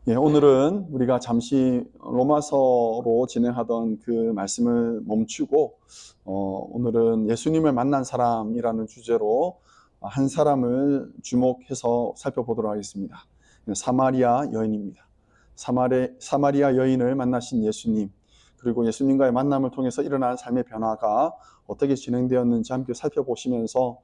예, 오늘은 우리가 잠시 로마서로 진행하던 그 말씀을 멈추고 오늘은 예수님을 만난 사람이라는 주제로 한 사람을 주목해서 살펴보도록 하겠습니다. 사마리아 여인입니다. 사마리아 여인을 만나신 예수님, 그리고 예수님과의 만남을 통해서 일어난 삶의 변화가 어떻게 진행되었는지 함께 살펴보시면서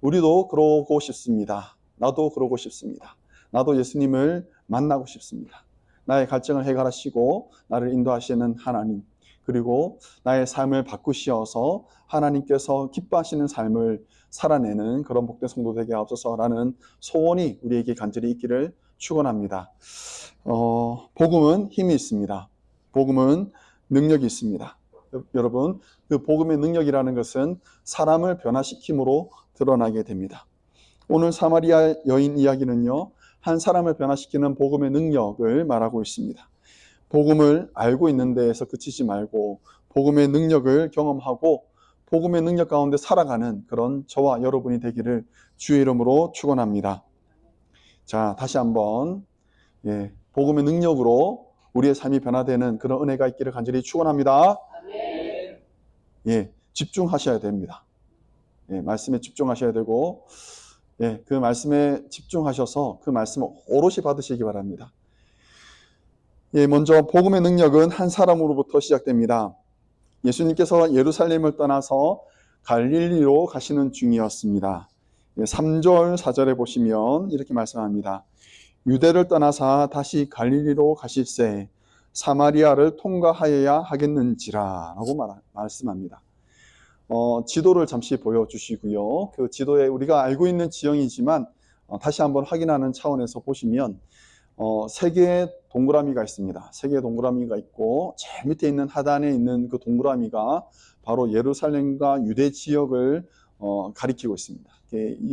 우리도 그러고 싶습니다. 나도 그러고 싶습니다. 나도 예수님을 만나고 싶습니다. 나의 갈증을 해결하시고 나를 인도하시는 하나님, 그리고 나의 삶을 바꾸시어서 하나님께서 기뻐하시는 삶을 살아내는 그런 복된 성도 되게 하옵소서라는 소원이 우리에게 간절히 있기를 축원합니다. 복음은 힘이 있습니다. 복음은 능력이 있습니다. 여러분, 그 복음의 능력이라는 것은 사람을 변화시킴으로 드러나게 됩니다. 오늘 사마리아 여인 이야기는요, 한 사람을 변화시키는 복음의 능력을 말하고 있습니다. 복음을 알고 있는 데에서 그치지 말고 복음의 능력을 경험하고 복음의 능력 가운데 살아가는 그런 저와 여러분이 되기를 주의 이름으로 축원합니다. 자, 다시 한번 복음의 능력으로 우리의 삶이 변화되는 그런 은혜가 있기를 간절히 축원합니다. 집중하셔야 됩니다. 말씀에 집중하셔야 되고 그 말씀에 집중하셔서 그 말씀을 오롯이 받으시기 바랍니다. 먼저 복음의 능력은 한 사람으로부터 시작됩니다. 예수님께서 예루살렘을 떠나서 갈릴리로 가시는 중이었습니다. 3절 4절에 보시면 이렇게 말씀합니다. 유대를 떠나사 다시 갈릴리로 가실새 사마리아를 통과하여야 하겠는지라 라고 말씀합니다. 지도를 잠시 보여주시고요. 그 지도에 우리가 알고 있는 지형이지만 다시 한번 확인하는 차원에서 보시면 세 개의 동그라미가 있습니다. 세 개의 동그라미가 있고 제일 밑에 있는 하단에 있는 그 동그라미가 바로 예루살렘과 유대 지역을 가리키고 있습니다.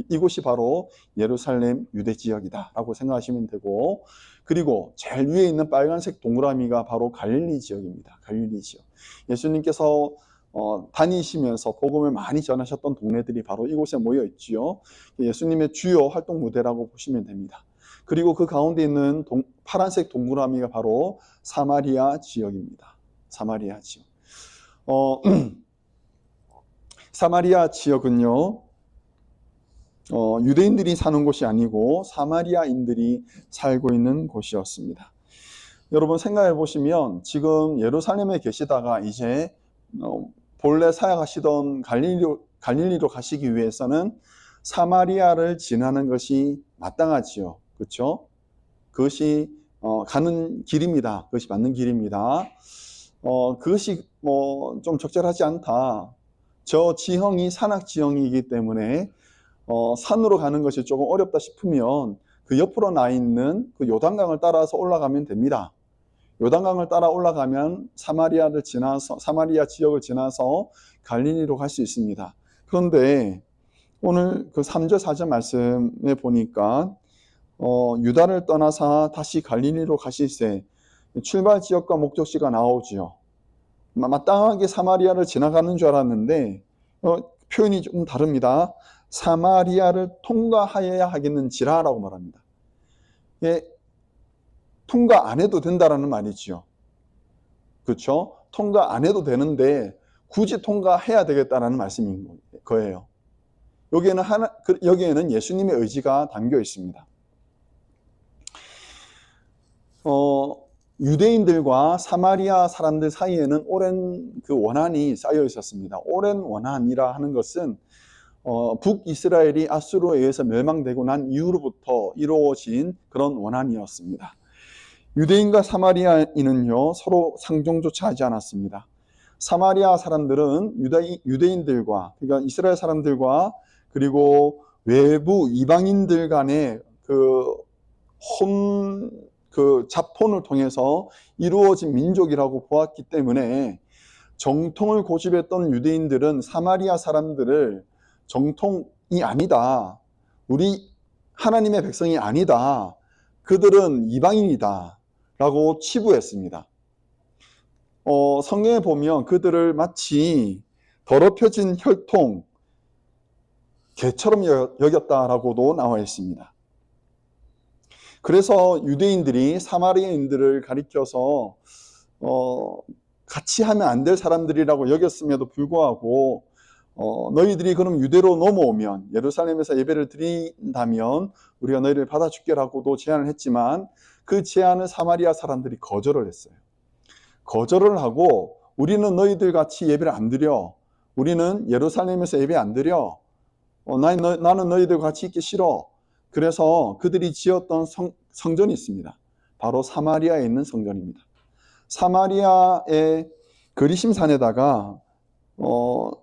이곳이 바로 예루살렘 유대 지역이다 라고 생각하시면 되고, 그리고 제일 위에 있는 빨간색 동그라미가 바로 갈릴리 지역입니다. 갈릴리 지역. 예수님께서 다니시면서 복음을 많이 전하셨던 동네들이 바로 이곳에 모여 있지요. 예수님의 주요 활동 무대라고 보시면 됩니다. 그리고 그 가운데 있는 파란색 동그라미가 바로 사마리아 지역입니다. 사마리아 지역. 사마리아 지역은요, 유대인들이 사는 곳이 아니고 사마리아인들이 살고 있는 곳이었습니다. 여러분 생각해 보시면 지금 예루살렘에 계시다가 이제 본래 사역하시던 갈릴리로 가시기 위해서는 사마리아를 지나는 것이 마땅하지요. 그렇죠? 그것이 가는 길입니다. 그것이 맞는 길입니다. 그것이 좀 적절하지 않다. 저 지형이 산악 지형이기 때문에 산으로 가는 것이 조금 어렵다 싶으면 그 옆으로 나 있는 그 요단강을 따라서 올라가면 됩니다. 요단강을 따라 올라가면 사마리아 지역을 지나서 갈릴리로 갈 수 있습니다. 그런데 오늘 그 3절 4절 말씀에 보니까 유다를 떠나사 다시 갈릴리로 가실새, 출발 지역과 목적지가 나오지요. 마땅하게 사마리아를 지나가는 줄 알았는데 표현이 좀 다릅니다. 사마리아를 통과하여야 하겠는지라 라고 말합니다. 통과 안 해도 된다라는 말이지요. 그렇죠? 통과 안 해도 되는데 굳이 통과해야 되겠다라는 말씀인 거예요. 여기에는 예수님의 의지가 담겨 있습니다. 유대인들과 사마리아 사람들 사이에는 오랜 그 원한이 쌓여 있었습니다. 오랜 원한이라 하는 것은 북이스라엘이 아수르에 의해서 멸망되고 난 이후로부터 이루어진 그런 원한이었습니다. 유대인과 사마리아인은요, 서로 상종조차 하지 않았습니다. 사마리아 사람들은 유대인들과, 그러니까 이스라엘 사람들과 그리고 외부 이방인들 간의 그 자폰을 통해서 이루어진 민족이라고 보았기 때문에 정통을 고집했던 유대인들은 사마리아 사람들을 정통이 아니다, 우리 하나님의 백성이 아니다, 그들은 이방인이다 라고 치부했습니다. 성경에 보면 그들을 마치 더럽혀진 혈통, 개처럼 여겼다라고도 나와 있습니다. 그래서 유대인들이 사마리아인들을 가리켜서 같이 하면 안 될 사람들이라고 여겼음에도 불구하고 너희들이 그럼 유대로 넘어오면, 예루살렘에서 예배를 드린다면 우리가 너희를 받아줄게라고도 제안을 했지만, 그 제안을 사마리아 사람들이 거절을 했어요. 거절을 하고, 우리는 너희들 같이 예배를 안 드려, 우리는 예루살렘에서 예배 안 드려, 나는 너희들 같이 있기 싫어. 그래서 그들이 지었던 성전이 있습니다. 바로 사마리아에 있는 성전입니다. 사마리아의 그리심산에다가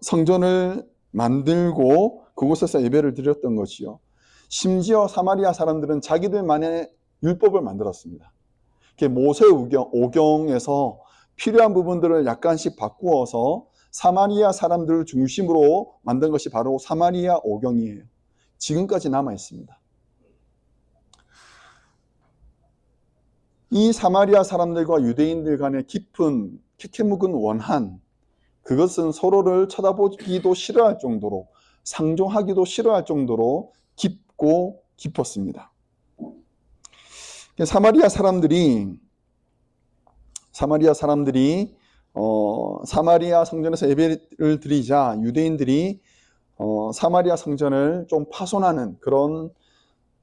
성전을 만들고 그곳에서 예배를 드렸던 것이요. 심지어 사마리아 사람들은 자기들만의 율법을 만들었습니다. 모세 오경에서 필요한 부분들을 약간씩 바꾸어서 사마리아 사람들을 중심으로 만든 것이 바로 사마리아 오경이에요. 지금까지 남아 있습니다. 이 사마리아 사람들과 유대인들 간의 깊은 캐캐묵은 원한, 그것은 서로를 쳐다보기도 싫어할 정도로, 상종하기도 싫어할 정도로 깊고 깊었습니다. 사마리아 사람들이 사마리아 성전에서 예배를 드리자 유대인들이 사마리아 성전을 좀 파손하는 그런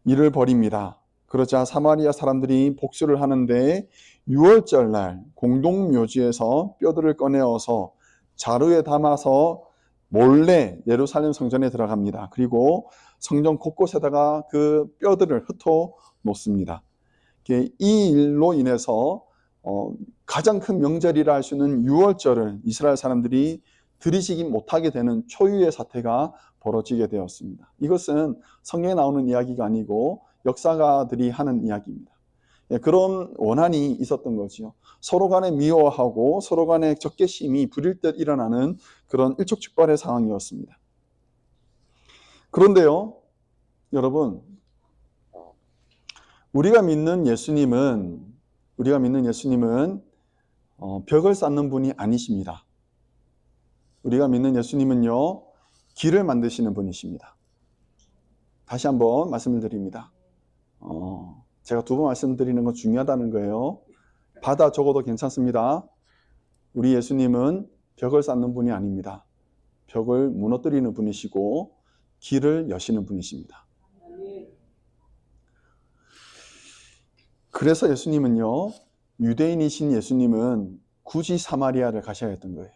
일을 벌입니다. 그러자 사마리아 사람들이 복수를 하는데, 6월절 날 공동묘지에서 뼈들을 꺼내어서 자루에 담아서 몰래 예루살렘 성전에 들어갑니다. 그리고 성전 곳곳에다가 그 뼈들을 흩어 놓습니다. 이 일로 인해서 가장 큰 명절이라 할 수 있는 6월절을 이스라엘 사람들이 들이시기 못하게 되는 초유의 사태가 벌어지게 되었습니다. 이것은 성경에 나오는 이야기가 아니고 역사가들이 하는 이야기입니다. 그런 원한이 있었던 거지요. 서로 간에 미워하고 서로 간에 적개심이 부릴 듯 일어나는 그런 일촉즉발의 상황이었습니다. 그런데요, 여러분, 우리가 믿는 예수님은 벽을 쌓는 분이 아니십니다. 우리가 믿는 예수님은요, 길을 만드시는 분이십니다. 다시 한번 말씀을 드립니다. 제가 두 번 말씀드리는 건 중요하다는 거예요. 받아 적어도 괜찮습니다. 우리 예수님은 벽을 쌓는 분이 아닙니다. 벽을 무너뜨리는 분이시고 길을 여시는 분이십니다. 그래서 예수님은요, 유대인이신 예수님은 굳이 사마리아를 가셔야 했던 거예요.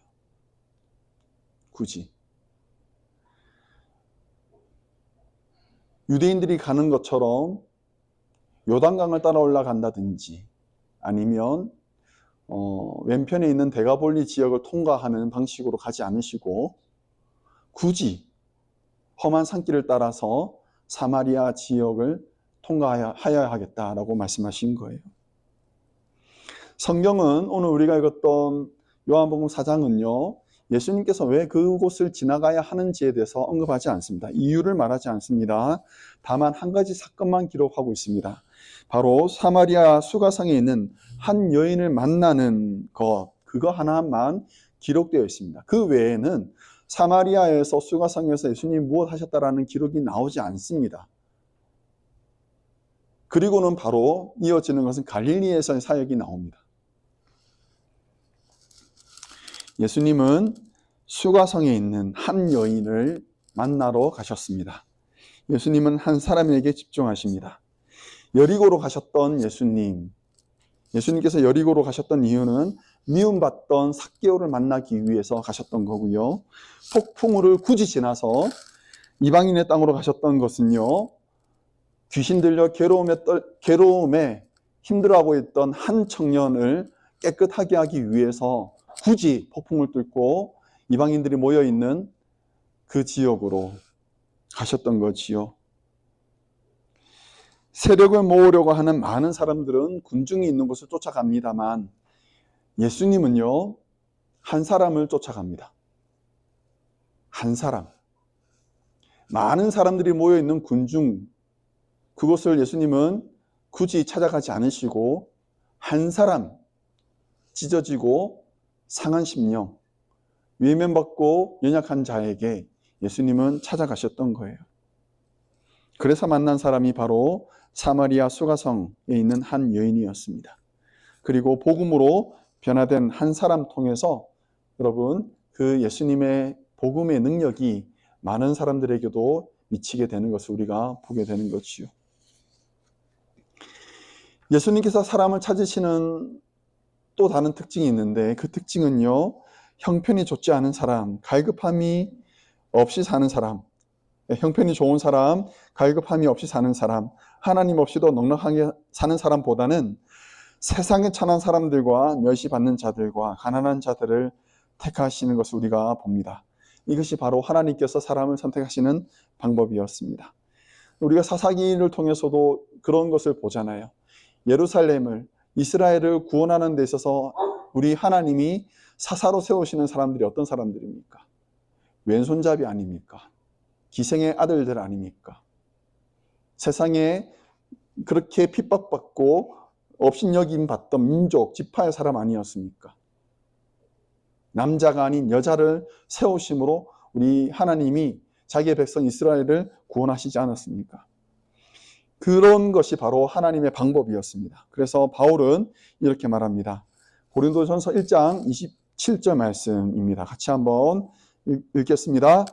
굳이. 유대인들이 가는 것처럼 요단강을 따라 올라간다든지, 아니면 왼편에 있는 데가볼리 지역을 통과하는 방식으로 가지 않으시고 굳이 험한 산길을 따라서 사마리아 지역을 통과하여야 하겠다라고 말씀하신 거예요. 성경은 오늘 우리가 읽었던 요한복음 4장은요, 예수님께서 왜 그곳을 지나가야 하는지에 대해서 언급하지 않습니다. 이유를 말하지 않습니다. 다만 한 가지 사건만 기록하고 있습니다. 바로 사마리아 수가성에 있는 한 여인을 만나는 것, 그거 하나만 기록되어 있습니다. 그 외에는 사마리아에서 수가성에서 예수님이 무엇 하셨다라는 기록이 나오지 않습니다. 그리고는 바로 이어지는 것은 갈릴리에서의 사역이 나옵니다. 예수님은 수가성에 있는 한 여인을 만나러 가셨습니다. 예수님은 한 사람에게 집중하십니다. 여리고로 가셨던 예수님께서 여리고로 가셨던 이유는 미움받던 삭개오를 만나기 위해서 가셨던 거고요. 폭풍우를 굳이 지나서 이방인의 땅으로 가셨던 것은요, 귀신 들려 괴로움에 힘들어하고 있던 한 청년을 깨끗하게 하기 위해서 굳이 폭풍을 뚫고 이방인들이 모여있는 그 지역으로 가셨던 거지요. 세력을 모으려고 하는 많은 사람들은 군중이 있는 곳을 쫓아갑니다만, 예수님은요, 한 사람을 쫓아갑니다. 한 사람. 많은 사람들이 모여있는 군중, 그곳을 예수님은 굳이 찾아가지 않으시고 한 사람, 찢어지고 상한 심령, 외면받고 연약한 자에게 예수님은 찾아가셨던 거예요. 그래서 만난 사람이 바로 사마리아 수가성에 있는 한 여인이었습니다. 그리고 복음으로 변화된 한 사람 통해서 여러분 그 예수님의 복음의 능력이 많은 사람들에게도 미치게 되는 것을 우리가 보게 되는 것이요. 예수님께서 사람을 찾으시는 또 다른 특징이 있는데 그 특징은요, 형편이 좋지 않은 사람, 갈급함이 없이 사는 사람, 형편이 좋은 사람, 갈급함이 없이 사는 사람, 하나님 없이도 넉넉하게 사는 사람보다는 세상에 천한 사람들과 멸시받는 자들과 가난한 자들을 택하시는 것을 우리가 봅니다. 이것이 바로 하나님께서 사람을 선택하시는 방법이었습니다. 우리가 사사기를 통해서도 그런 것을 보잖아요. 예루살렘을, 이스라엘을 구원하는 데 있어서 우리 하나님이 사사로 세우시는 사람들이 어떤 사람들입니까? 왼손잡이 아닙니까? 기생의 아들들 아닙니까? 세상에 그렇게 핍박받고 업신여김 받던 민족, 지파의 사람 아니었습니까? 남자가 아닌 여자를 세우심으로 우리 하나님이 자기의 백성 이스라엘을 구원하시지 않았습니까? 그런 것이 바로 하나님의 방법이었습니다. 그래서 바울은 이렇게 말합니다. 고린도전서 1장 27절 말씀입니다. 같이 한번 읽겠습니다.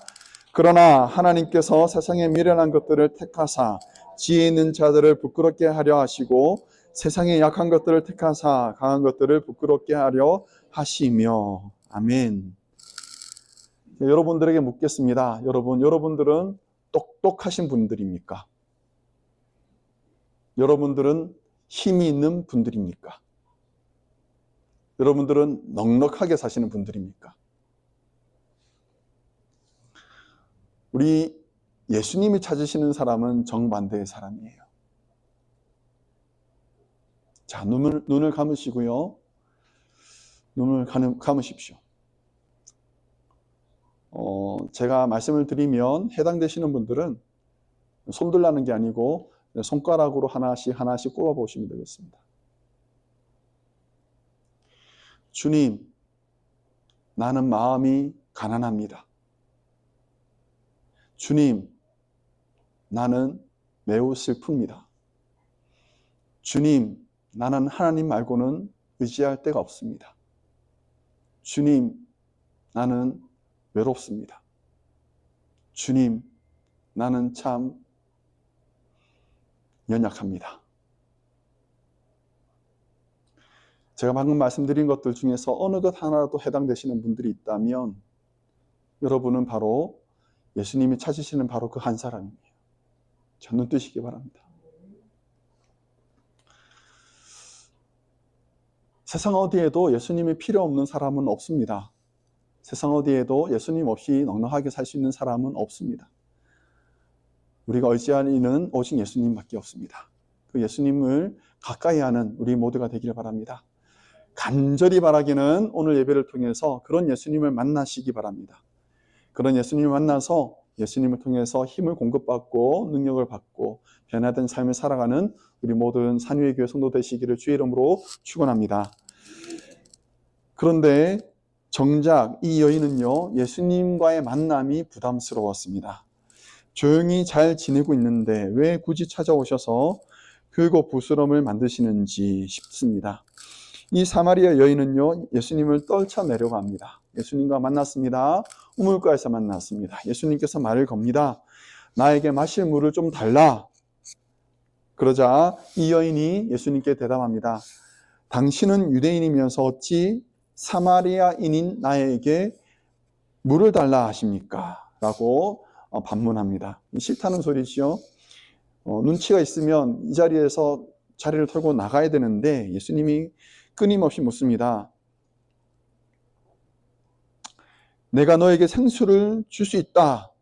그러나 하나님께서 세상에 미련한 것들을 택하사 지혜 있는 자들을 부끄럽게 하려 하시고 세상에 약한 것들을 택하사 강한 것들을 부끄럽게 하려 하시며. 아멘. 여러분들에게 묻겠습니다. 여러분들은 똑똑하신 분들입니까? 여러분들은 힘이 있는 분들입니까? 여러분들은 넉넉하게 사시는 분들입니까? 우리 예수님이 찾으시는 사람은 정반대의 사람이에요. 자, 눈을 감으시고요. 눈을 감으십시오. 제가 말씀을 드리면 해당되시는 분들은 손들라는 게 아니고 손가락으로 하나씩 꼽아보시면 되겠습니다. 주님, 나는 마음이 가난합니다. 주님, 나는 매우 슬픕니다. 주님, 나는 하나님 말고는 의지할 데가 없습니다. 주님, 나는 외롭습니다. 주님, 나는 참 연약합니다. 제가 방금 말씀드린 것들 중에서 어느 것 하나라도 해당되시는 분들이 있다면 여러분은 바로 예수님이 찾으시는 바로 그 한 사람이에요. 자, 눈 뜨시기 바랍니다. 세상 어디에도 예수님이 필요 없는 사람은 없습니다. 세상 어디에도 예수님 없이 넉넉하게 살 수 있는 사람은 없습니다. 우리가 의지할 이는 오직 예수님밖에 없습니다. 그 예수님을 가까이 하는 우리 모두가 되기를 바랍니다. 간절히 바라기는 오늘 예배를 통해서 그런 예수님을 만나시기 바랍니다. 그런 예수님을 만나서 예수님을 통해서 힘을 공급받고 능력을 받고 변화된 삶을 살아가는 우리 모든 산위의 교회 성도 되시기를 주의 이름으로 축원합니다. 그런데 정작 이 여인은요, 예수님과의 만남이 부담스러웠습니다. 조용히 잘 지내고 있는데 왜 굳이 찾아오셔서 그거 부스럼을 만드시는지 싶습니다. 이 사마리아 여인은요, 예수님을 떨쳐내려고 합니다. 예수님과 만났습니다. 우물가에서 만났습니다. 예수님께서 말을 겁니다. 나에게 마실 물을 좀 달라. 그러자 이 여인이 예수님께 대답합니다. 당신은 유대인이면서 어찌 사마리아인인 나에게 물을 달라 하십니까? 라고 반문합니다. 싫다는 소리죠. 눈치가 있으면 이 자리에서 자리를 털고 나가야 되는데 예수님이 끊임없이 묻습니다. 내가 너에게 생수를 줄 수 있다.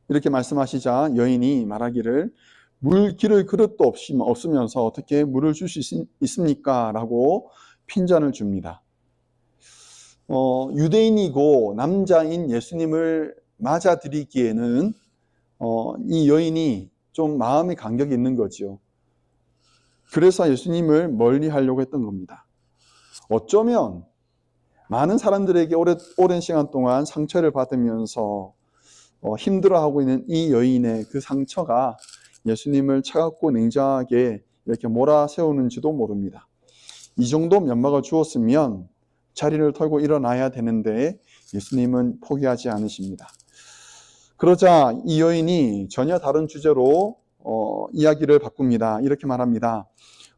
이렇게 말씀하시자 여인이 말하기를 물 기를 그릇도 없으면서 어떻게 물을 줄 수 있습니까? 라고 핀잔을 줍니다. 유대인이고 남자인 예수님을 맞아들이기에는 이 여인이 좀 마음의 간격이 있는 거죠. 그래서 예수님을 멀리 하려고 했던 겁니다. 어쩌면 많은 사람들에게 오랜 시간 동안 상처를 받으면서 힘들어하고 있는 이 여인의 그 상처가 예수님을 차갑고 냉정하게 이렇게 몰아세우는지도 모릅니다. 이 정도 면막을 주었으면 자리를 털고 일어나야 되는데 예수님은 포기하지 않으십니다. 그러자 이 여인이 전혀 다른 주제로 이야기를 바꿉니다. 이렇게 말합니다.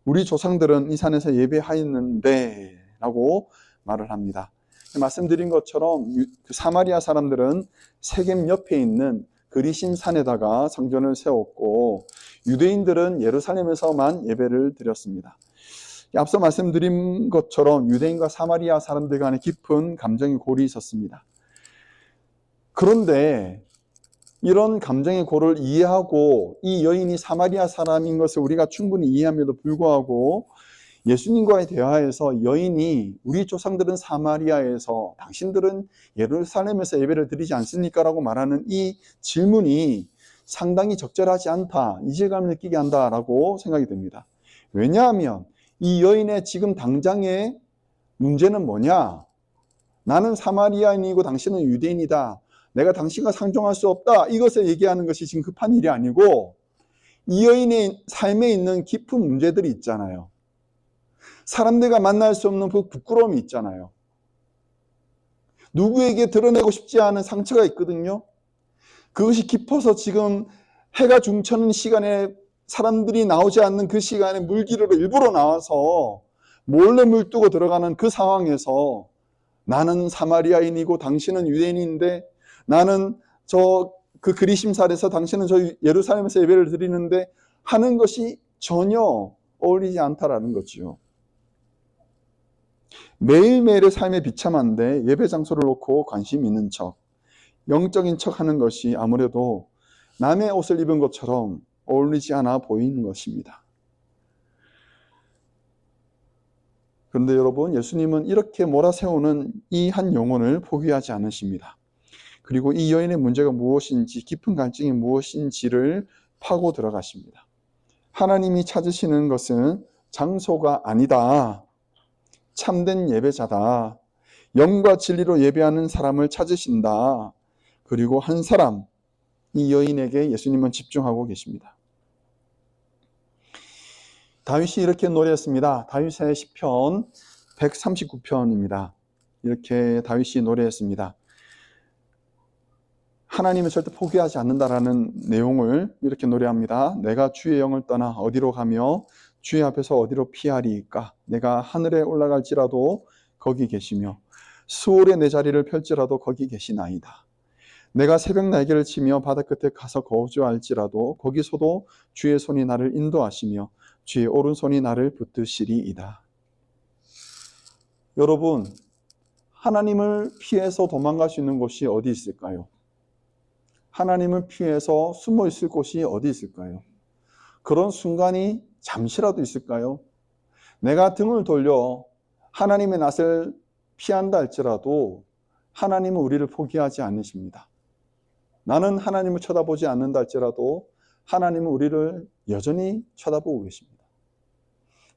우리 조상들은 이 산에서 예배하였는데 라고 말을 합니다. 말씀드린 것처럼 사마리아 사람들은 세겜 옆에 있는 그리심 산에다가 성전을 세웠고 유대인들은 예루살렘에서만 예배를 드렸습니다. 앞서 말씀드린 것처럼 유대인과 사마리아 사람들 간에 깊은 감정의 골이 있었습니다. 그런데 이런 감정의 골을 이해하고 이 여인이 사마리아 사람인 것을 우리가 충분히 이해함에도 불구하고 예수님과의 대화에서 여인이 우리 조상들은 사마리아에서 당신들은 예루살렘에서 예배를 드리지 않습니까? 라고 말하는 이 질문이 상당히 적절하지 않다, 이질감을 느끼게 한다라고 생각이 듭니다. 왜냐하면 이 여인의 지금 당장의 문제는 뭐냐? 나는 사마리아인이고 당신은 유대인이다. 내가 당신과 상종할 수 없다. 이것을 얘기하는 것이 지금 급한 일이 아니고 이 여인의 삶에 있는 깊은 문제들이 있잖아요. 사람들과 만날 수 없는 그 부끄러움이 있잖아요. 누구에게 드러내고 싶지 않은 상처가 있거든요. 그것이 깊어서 지금 해가 중천는 시간에 사람들이 나오지 않는 그 시간에 물길으로 일부러 나와서 몰래 물두고 들어가는 그 상황에서 나는 사마리아인이고 당신은 유대인인데 나는 그 그리심살에서 당신은 저 예루살렘에서 예배를 드리는데 하는 것이 전혀 어울리지 않다라는 거죠. 매일매일의 삶에 비참한데 예배 장소를 놓고 관심 있는 척, 영적인 척 하는 것이 아무래도 남의 옷을 입은 것처럼 어울리지 않아 보이는 것입니다. 그런데 여러분, 예수님은 이렇게 몰아세우는 이 한 영혼을 포기하지 않으십니다. 그리고 이 여인의 문제가 무엇인지, 깊은 갈증이 무엇인지를 파고 들어가십니다. 하나님이 찾으시는 것은 장소가 아니다. 참된 예배자다. 영과 진리로 예배하는 사람을 찾으신다. 그리고 한 사람, 이 여인에게 예수님은 집중하고 계십니다. 다윗이 이렇게 노래했습니다. 다윗의 시편 139편입니다. 이렇게 다윗이 노래했습니다. 하나님을 절대 포기하지 않는다라는 내용을 이렇게 노래합니다. 내가 주의 영을 떠나 어디로 가며 주의 앞에서 어디로 피하리까? 내가 하늘에 올라갈지라도 거기 계시며 수월에 내 자리를 펼지라도 거기 계시나이다. 내가 새벽 날개를 치며 바다 끝에 가서 거주할지라도 거기서도 주의 손이 나를 인도하시며 주의 오른손이 나를 붙드시리이다. 여러분, 하나님을 피해서 도망갈 수 있는 곳이 어디 있을까요? 하나님을 피해서 숨어 있을 곳이 어디 있을까요? 그런 순간이 잠시라도 있을까요? 내가 등을 돌려 하나님의 낯을 피한다 할지라도 하나님은 우리를 포기하지 않으십니다. 나는 하나님을 쳐다보지 않는다 할지라도 하나님은 우리를 여전히 쳐다보고 계십니다.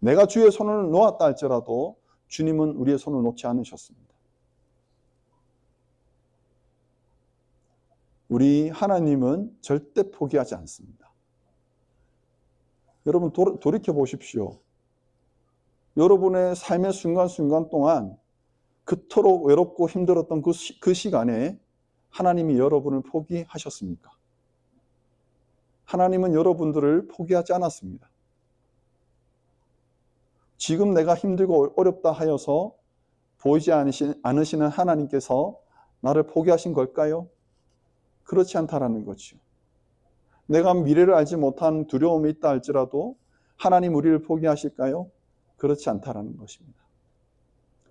내가 주의 손을 놓았다 할지라도 주님은 우리의 손을 놓지 않으셨습니다. 우리 하나님은 절대 포기하지 않습니다. 여러분 돌이켜 보십시오. 여러분의 삶의 순간순간 동안 그토록 외롭고 힘들었던 그 시간에 하나님이 여러분을 포기하셨습니까? 하나님은 여러분들을 포기하지 않았습니다. 지금 내가 힘들고 어렵다 하여서 보이지 않으시는 하나님께서 나를 포기하신 걸까요? 그렇지 않다라는 거죠. 내가 미래를 알지 못한 두려움이 있다 할지라도 하나님 우리를 포기하실까요? 그렇지 않다라는 것입니다.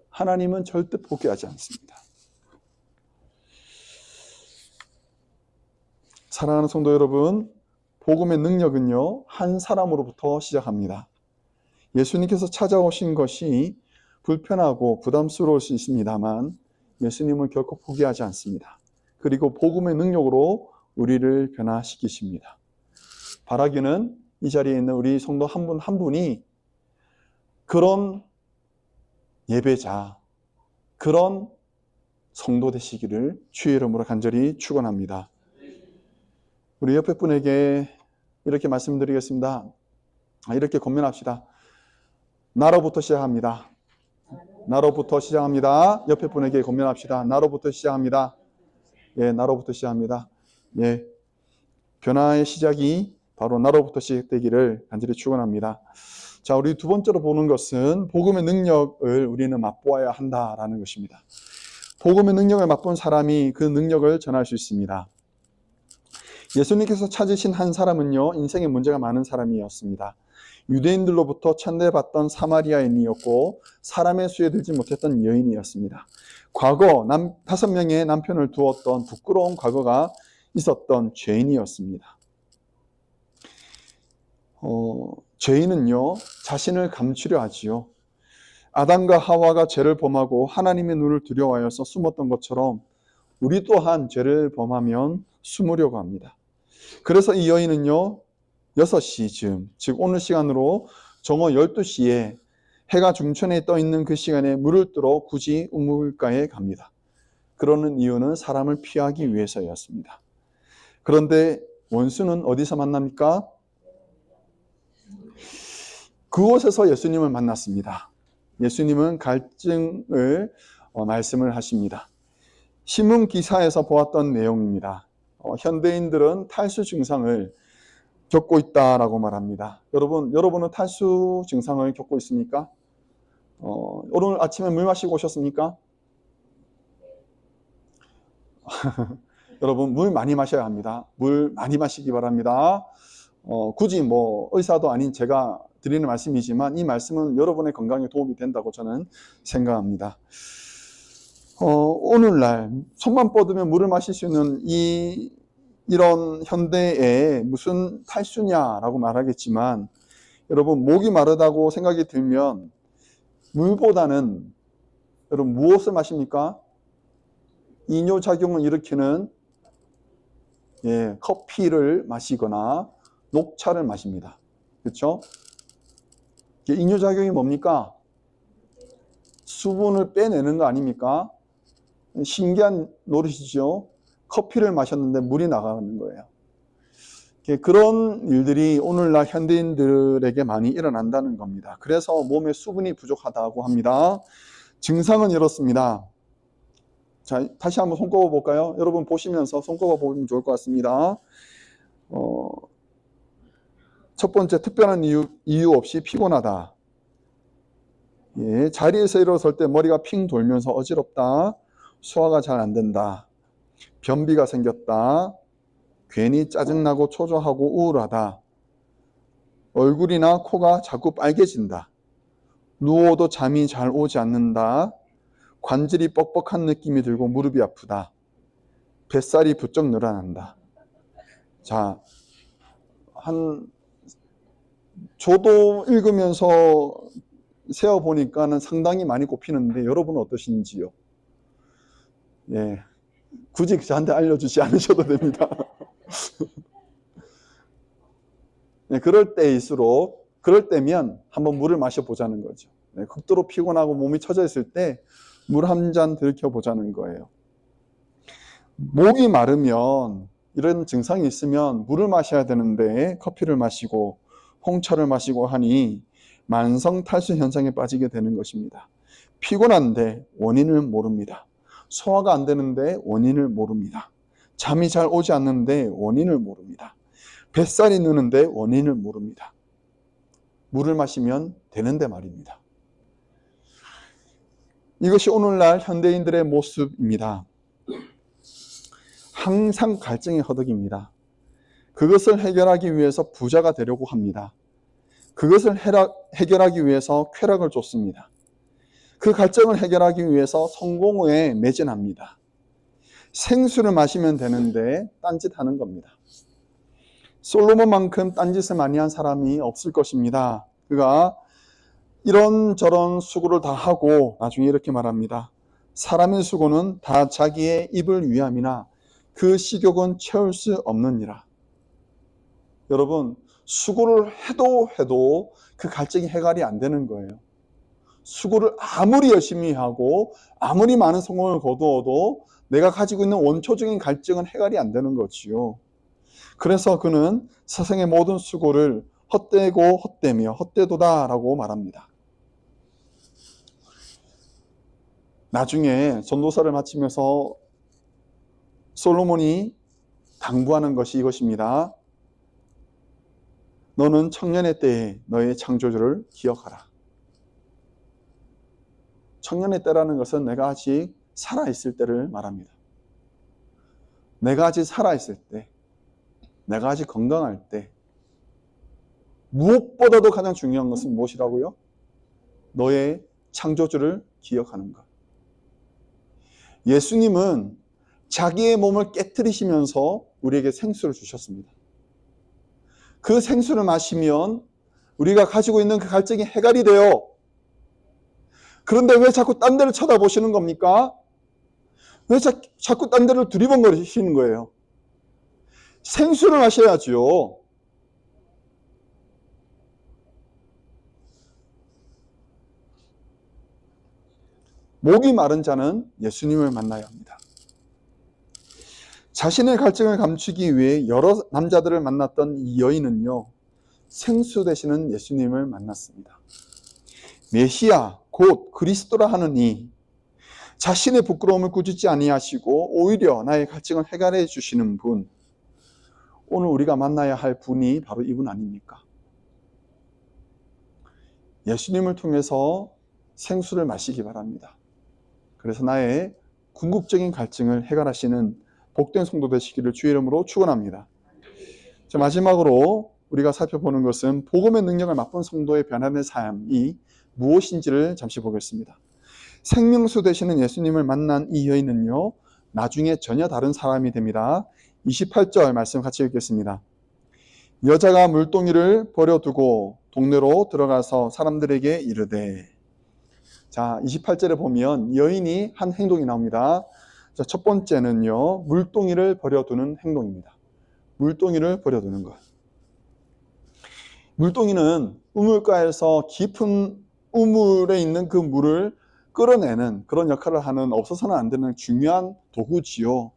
하나님은 절대 포기하지 않습니다. 사랑하는 성도 여러분, 복음의 능력은요, 한 사람으로부터 시작합니다. 예수님께서 찾아오신 것이 불편하고 부담스러울 수 있습니다만 예수님은 결코 포기하지 않습니다. 그리고 복음의 능력으로 우리를 변화시키십니다. 바라기는 이 자리에 있는 우리 성도 한 분 한 분이 그런 예배자, 그런 성도 되시기를 주의 이름으로 간절히 축원합니다. 우리 옆에 분에게 이렇게 말씀드리겠습니다. 이렇게 고민합시다. 나로부터 시작합니다. 나로부터 시작합니다. 옆에 분에게 고민합시다. 나로부터 시작합니다. 예, 나로부터 시작합니다. 예, 변화의 시작이 바로 나로부터 시작되기를 간절히 축원합니다. 자, 우리 두 번째로 보는 것은 복음의 능력을 우리는 맛보아야 한다라는 것입니다. 복음의 능력을 맛본 사람이 그 능력을 전할 수 있습니다. 예수님께서 찾으신 한 사람은요, 인생에 문제가 많은 사람이었습니다. 유대인들로부터 천대받던 사마리아인이었고 사람의 수에 들지 못했던 여인이었습니다. 과거 5명의 남편을 두었던 부끄러운 과거가 있었던 죄인이었습니다. 죄인은요, 자신을 감추려 하지요. 아담과 하와가 죄를 범하고 하나님의 눈을 두려워하여서 숨었던 것처럼 우리 또한 죄를 범하면 숨으려고 합니다. 그래서 이 여인은요, 6시쯤, 즉 오늘 시간으로 정오 12시에 해가 중천에 떠 있는 그 시간에 물을 뜨러 굳이 우물가에 갑니다. 그러는 이유는 사람을 피하기 위해서였습니다. 그런데 원수는 어디서 만납니까? 그곳에서 예수님을 만났습니다. 예수님은 갈증을 말씀을 하십니다. 신문 기사에서 보았던 내용입니다. 현대인들은 탈수 증상을 겪고 있다라고 말합니다. 여러분은 탈수 증상을 겪고 있습니까? 오늘 아침에 물 마시고 오셨습니까? 여러분, 물 많이 마셔야 합니다. 물 많이 마시기 바랍니다. 굳이 의사도 아닌 제가 드리는 말씀이지만 이 말씀은 여러분의 건강에 도움이 된다고 저는 생각합니다. 오늘날 손만 뻗으면 물을 마실 수 있는 이런 현대에 무슨 탈수냐라고 말하겠지만, 여러분, 목이 마르다고 생각이 들면 물보다는 여러분 무엇을 마십니까? 이뇨작용을 일으키는 커피를 마시거나 녹차를 마십니다. 그렇죠? 이뇨작용이 뭡니까? 수분을 빼내는 거 아닙니까? 신기한 노릇이죠. 커피를 마셨는데 물이 나가는 거예요. 그런 일들이 오늘날 현대인들에게 많이 일어난다는 겁니다. 그래서 몸에 수분이 부족하다고 합니다. 증상은 이렇습니다. 자, 다시 한번 손꼽아 볼까요? 여러분 보시면서 손꼽아 보면 좋을 것 같습니다. 첫 번째, 특별한 이유 없이 피곤하다. 예, 자리에서 일어설 때 머리가 핑 돌면서 어지럽다. 소화가 잘 안 된다. 변비가 생겼다. 괜히 짜증나고 초조하고 우울하다. 얼굴이나 코가 자꾸 빨개진다. 누워도 잠이 잘 오지 않는다. 관절이 뻑뻑한 느낌이 들고 무릎이 아프다. 뱃살이 부쩍 늘어난다. 자, 저도 읽으면서 세어보니까는 상당히 많이 꼽히는데 여러분은 어떠신지요? 예, 굳이 저한테 알려주지 않으셔도 됩니다. 네, 그럴 때면 한번 물을 마셔보자는 거죠. 네, 극도로 피곤하고 몸이 처져 있을 때 물 한 잔 들켜보자는 거예요. 목이 마르면, 이런 증상이 있으면 물을 마셔야 되는데 커피를 마시고 홍차를 마시고 하니 만성 탈수 현상에 빠지게 되는 것입니다. 피곤한데 원인을 모릅니다. 소화가 안 되는데 원인을 모릅니다. 잠이 잘 오지 않는데 원인을 모릅니다. 뱃살이 느는데 원인을 모릅니다. 물을 마시면 되는데 말입니다. 이것이 오늘날 현대인들의 모습입니다. 항상 갈증이 허덕입니다. 그것을 해결하기 위해서 부자가 되려고 합니다. 그것을 해결하기 위해서 쾌락을 쫓습니다. 그 갈증을 해결하기 위해서 성공에 매진합니다. 생수를 마시면 되는데 딴짓하는 겁니다. 솔로몬만큼 딴짓을 많이 한 사람이 없을 것입니다. 그가 이런저런 수고를 다 하고 나중에 이렇게 말합니다. 사람의 수고는 다 자기의 입을 위함이나 그 식욕은 채울 수 없느니라. 여러분, 수고를 해도 그 갈증이 해결이 안 되는 거예요. 수고를 아무리 열심히 하고 아무리 많은 성공을 거두어도 내가 가지고 있는 원초적인 갈증은 해결이 안 되는 거지요. 그래서 그는 세상의 모든 수고를 헛되고 헛되며 헛되도다라고 말합니다. 나중에 전도서를 마치면서 솔로몬이 당부하는 것이 이것입니다. 너는 청년의 때에 너의 창조주를 기억하라. 청년의 때라는 것은 내가 아직 살아있을 때를 말합니다. 내가 아직 살아있을 때, 내가 아직 건강할 때, 무엇보다도 가장 중요한 것은 무엇이라고요? 너의 창조주를 기억하는 것. 예수님은 자기의 몸을 깨트리시면서 우리에게 생수를 주셨습니다. 그 생수를 마시면 우리가 가지고 있는 그 갈증이 해갈이 돼요. 그런데 왜 자꾸 딴 데를 쳐다보시는 겁니까? 왜 자꾸 딴 데를 두리번거리시는 거예요? 생수를 마셔야죠. 목이 마른 자는 예수님을 만나야 합니다. 자신의 갈증을 감추기 위해 여러 남자들을 만났던 이 여인은요, 생수 되시는 예수님을 만났습니다. 메시아, 곧 그리스도라 하느니 자신의 부끄러움을 꾸짖지 아니하시고 오히려 나의 갈증을 해결해 주시는 분, 오늘 우리가 만나야 할 분이 바로 이분 아닙니까? 예수님을 통해서 생수를 마시기 바랍니다. 그래서 나의 궁극적인 갈증을 해결하시는 복된 성도 되시기를 주의 이름으로 축원합니다. 자, 마지막으로 우리가 살펴보는 것은 복음의 능력을 맛본 성도의 변화된 삶이 무엇인지를 잠시 보겠습니다. 생명수 되시는 예수님을 만난 이 여인은요, 나중에 전혀 다른 사람이 됩니다. 28절 말씀 같이 읽겠습니다. 여자가 물동이를 버려두고 동네로 들어가서 사람들에게 이르되. 자, 28절에 보면 여인이 한 행동이 나옵니다. 자, 첫 번째는요, 물동이를 버려두는 행동입니다. 물동이를 버려두는 것. 물동이는 우물가에서 깊은 우물에 있는 그 물을 끌어내는 그런 역할을 하는 없어서는 안 되는 중요한 도구지요.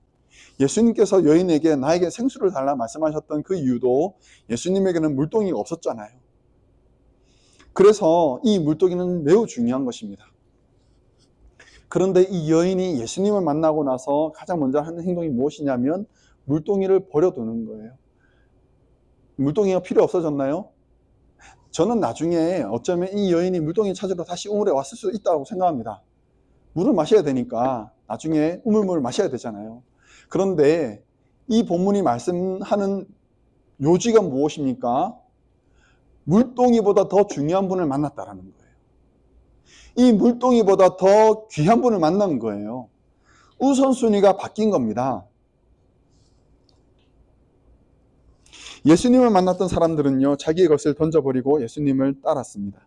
예수님께서 여인에게 나에게 생수를 달라 말씀하셨던 그 이유도 예수님에게는 물동이가 없었잖아요. 그래서 이 물동이는 매우 중요한 것입니다. 그런데 이 여인이 예수님을 만나고 나서 가장 먼저 하는 행동이 무엇이냐면 물동이를 버려두는 거예요. 물동이가 필요 없어졌나요? 저는 나중에 어쩌면 이 여인이 물동이 찾으러 다시 우물에 왔을 수도 있다고 생각합니다. 물을 마셔야 되니까 나중에 우물물을 마셔야 되잖아요. 그런데 이 본문이 말씀하는 요지가 무엇입니까? 물동이보다 더 중요한 분을 만났다라는 거예요. 이 물동이보다 더 귀한 분을 만난 거예요. 우선순위가 바뀐 겁니다. 예수님을 만났던 사람들은요, 자기의 것을 던져버리고 예수님을 따랐습니다.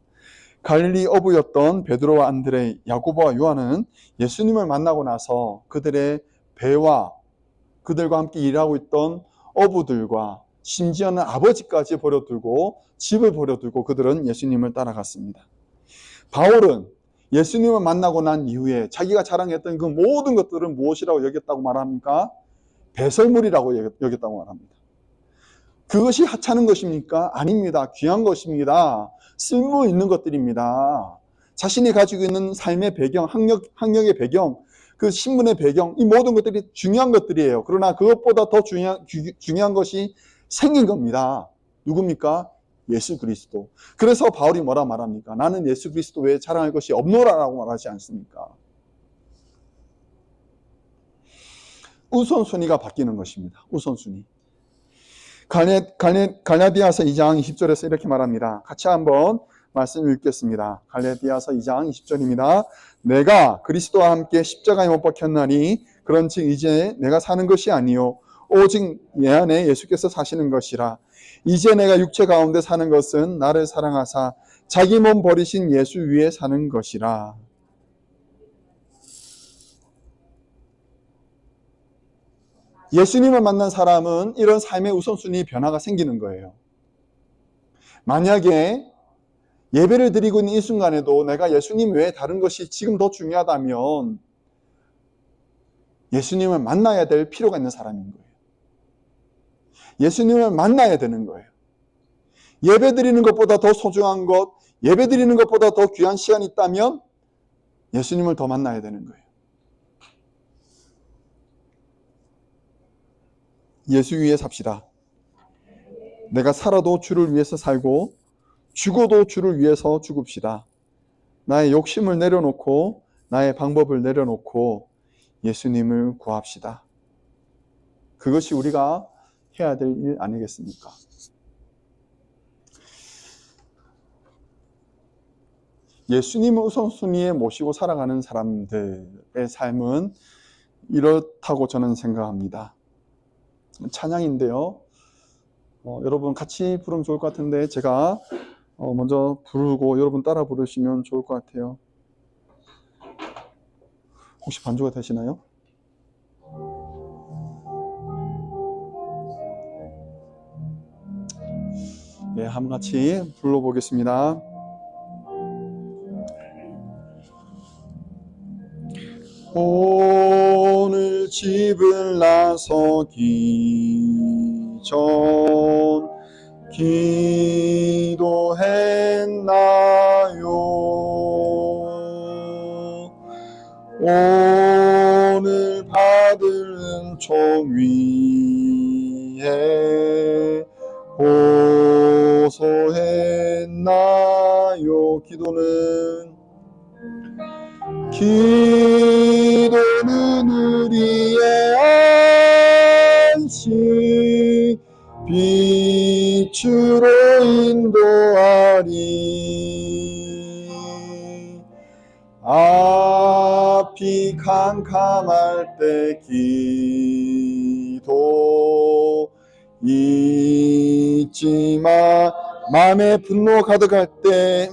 갈릴리 어부였던 베드로와 안드레, 야고보와 요한은 예수님을 만나고 나서 그들의 배와 그들과 함께 일하고 있던 어부들과 심지어는 아버지까지 버려두고 집을 버려두고 그들은 예수님을 따라갔습니다. 바울은 예수님을 만나고 난 이후에 자기가 자랑했던 그 모든 것들은 무엇이라고 여겼다고 말합니까? 배설물이라고 여겼다고 말합니다. 그것이 하찮은 것입니까? 아닙니다. 귀한 것입니다. 쓸모 있는 것들입니다. 자신이 가지고 있는 삶의 배경, 학력의 배경, 그 신분의 배경, 이 모든 것들이 중요한 것들이에요. 그러나 그것보다 더 중요한 것이 생긴 겁니다. 누굽니까? 예수 그리스도. 그래서 바울이 뭐라 말합니까? 나는 예수 그리스도 외에 자랑할 것이 없노라라고 말하지 않습니까? 우선순위가 바뀌는 것입니다. 우선순위. 갈라디아서 2장 20절에서 이렇게 말합니다. 같이 한번 말씀 읽겠습니다. 갈라디아서 2장 20절입니다. 내가 그리스도와 함께 십자가에 못 박혔나니 그런즉 이제 내가 사는 것이 아니요 오직 내 안에 예수께서 사시는 것이라. 이제 내가 육체 가운데 사는 것은 나를 사랑하사 자기 몸 버리신 예수 위에 사는 것이라. 예수님을 만난 사람은 이런 삶의 우선순위 변화가 생기는 거예요. 만약에 예배를 드리고 있는 이 순간에도 내가 예수님 외에 다른 것이 지금 더 중요하다면 예수님을 만나야 될 필요가 있는 사람인 거예요. 예수님을 만나야 되는 거예요. 예배 드리는 것보다 더 소중한 것, 예배 드리는 것보다 더 귀한 시간이 있다면 예수님을 더 만나야 되는 거예요. 예수 위에 삽시다. 내가 살아도 주를 위해서 살고 죽어도 주를 위해서 죽읍시다. 나의 욕심을 내려놓고 나의 방법을 내려놓고 예수님을 구합시다. 그것이 우리가 해야 될 일 아니겠습니까? 예수님을 우선순위에 모시고 살아가는 사람들의 삶은 이렇다고 저는 생각합니다. 찬양인데요. 여러분 같이 부르면 좋을 것 같은데 제가 먼저 부르고 여러분 따라 부르시면 좋을 것 같아요. 혹시 반주가 되시나요? 예, 한번 같이 불러보겠습니다. 오늘 집을 나서기 전 기도했나요? 오늘 받을 은총 위에 호소했나요? 기도는 우리의 안식 빛으로 인도하리. 앞이 캄캄할 때 기도 잊지 마. 마음에 분노 가득할 때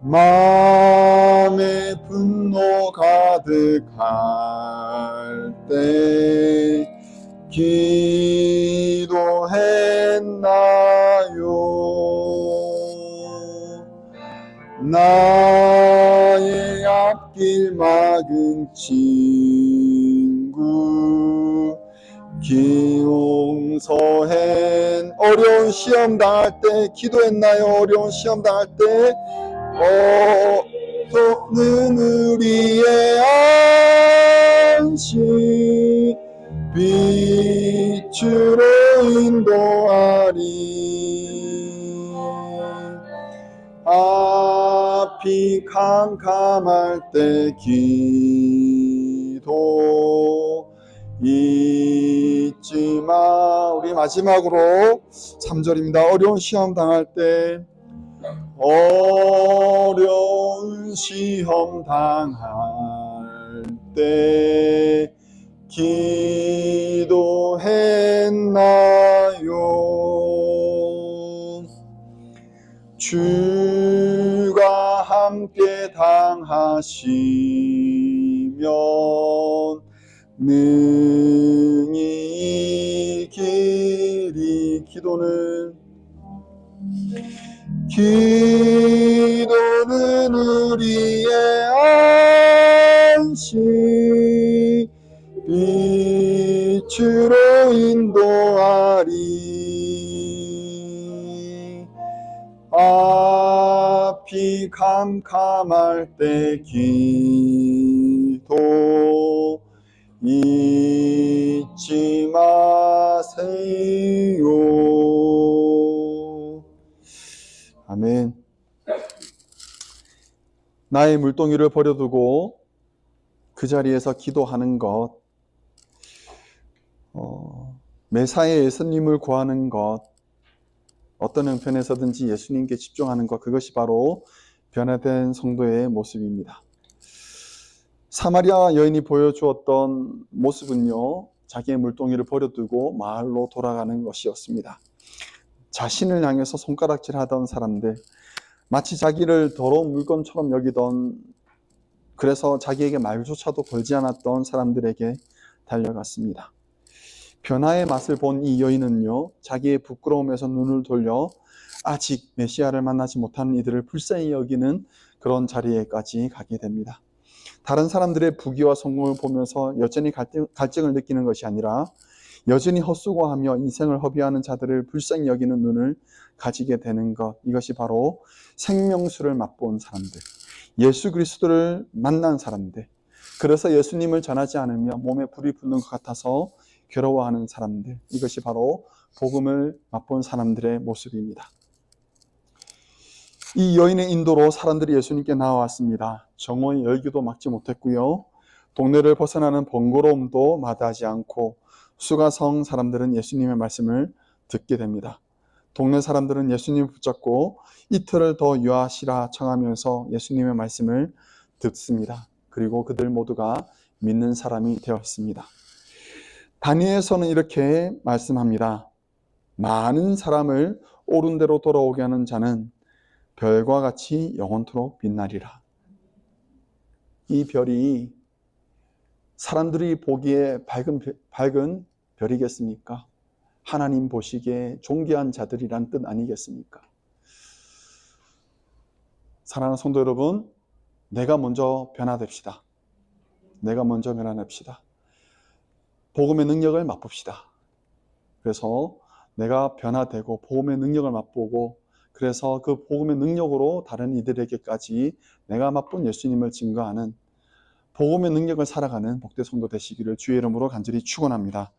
마음에 분노 가득할 때 기도했나요? 나의 앞길 막은 친구 기용서행. 어려운 시험 당할 때 기도했나요? 어려운 시험 당할 때 기도는 우리의 안식 빛으로 인도하리. 앞이 캄캄할 때 기도 잊지 마. 우리 마지막으로 3절입니다. 어려운 시험 당할 때 어려운 시험 당할 때 기도했나요? 주가 함께 당하시면 능히 이기리. 기도는 우리의 안식 빛으로 인도하리. 앞이 캄캄할 때 기도 잊지 마세요. 아멘. 나의 물동이를 버려두고 그 자리에서 기도하는 것, 매사에 예수님을 구하는 것, 어떤 형편에서든지 예수님께 집중하는 것, 그것이 바로 변화된 성도의 모습입니다. 사마리아 여인이 보여주었던 모습은요, 자기의 물동이를 버려두고 마을로 돌아가는 것이었습니다. 자신을 향해서 손가락질하던 사람들, 마치 자기를 더러운 물건처럼 여기던, 그래서 자기에게 말조차도 걸지 않았던 사람들에게 달려갔습니다. 변화의 맛을 본 이 여인은요, 자기의 부끄러움에서 눈을 돌려 아직 메시아를 만나지 못한 이들을 불쌍히 여기는 그런 자리에까지 가게 됩니다. 다른 사람들의 부귀와 성공을 보면서 여전히 갈증을 느끼는 것이 아니라 여전히 헛수고하며 인생을 허비하는 자들을 불쌍히 여기는 눈을 가지게 되는 것, 이것이 바로 생명수를 맛본 사람들, 예수 그리스도를 만난 사람들, 그래서 예수님을 전하지 않으며 몸에 불이 붙는 것 같아서 괴로워하는 사람들, 이것이 바로 복음을 맛본 사람들의 모습입니다. 이 여인의 인도로 사람들이 예수님께 나와왔습니다. 정오의 열기도 막지 못했고요, 동네를 벗어나는 번거로움도 마다하지 않고 수가성 사람들은 예수님의 말씀을 듣게 됩니다. 동네 사람들은 예수님을 붙잡고 이틀을 더 유하시라 청하면서 예수님의 말씀을 듣습니다. 그리고 그들 모두가 믿는 사람이 되었습니다. 다니엘서는 이렇게 말씀합니다. 많은 사람을 옳은 대로 돌아오게 하는 자는 별과 같이 영원토록 빛나리라. 이 별이 사람들이 보기에 밝은 별이겠습니까? 하나님 보시기에 존귀한 자들이란 뜻 아니겠습니까? 사랑하는 성도 여러분, 내가 먼저 변화됩시다. 내가 먼저 변화됩시다. 복음의 능력을 맛봅시다. 그래서 내가 변화되고 복음의 능력을 맛보고, 그래서 그 복음의 능력으로 다른 이들에게까지 내가 맛본 예수님을 증거하는 복음의 능력을 살아가는 복된 성도 되시기를 주의 이름으로 간절히 축원합니다.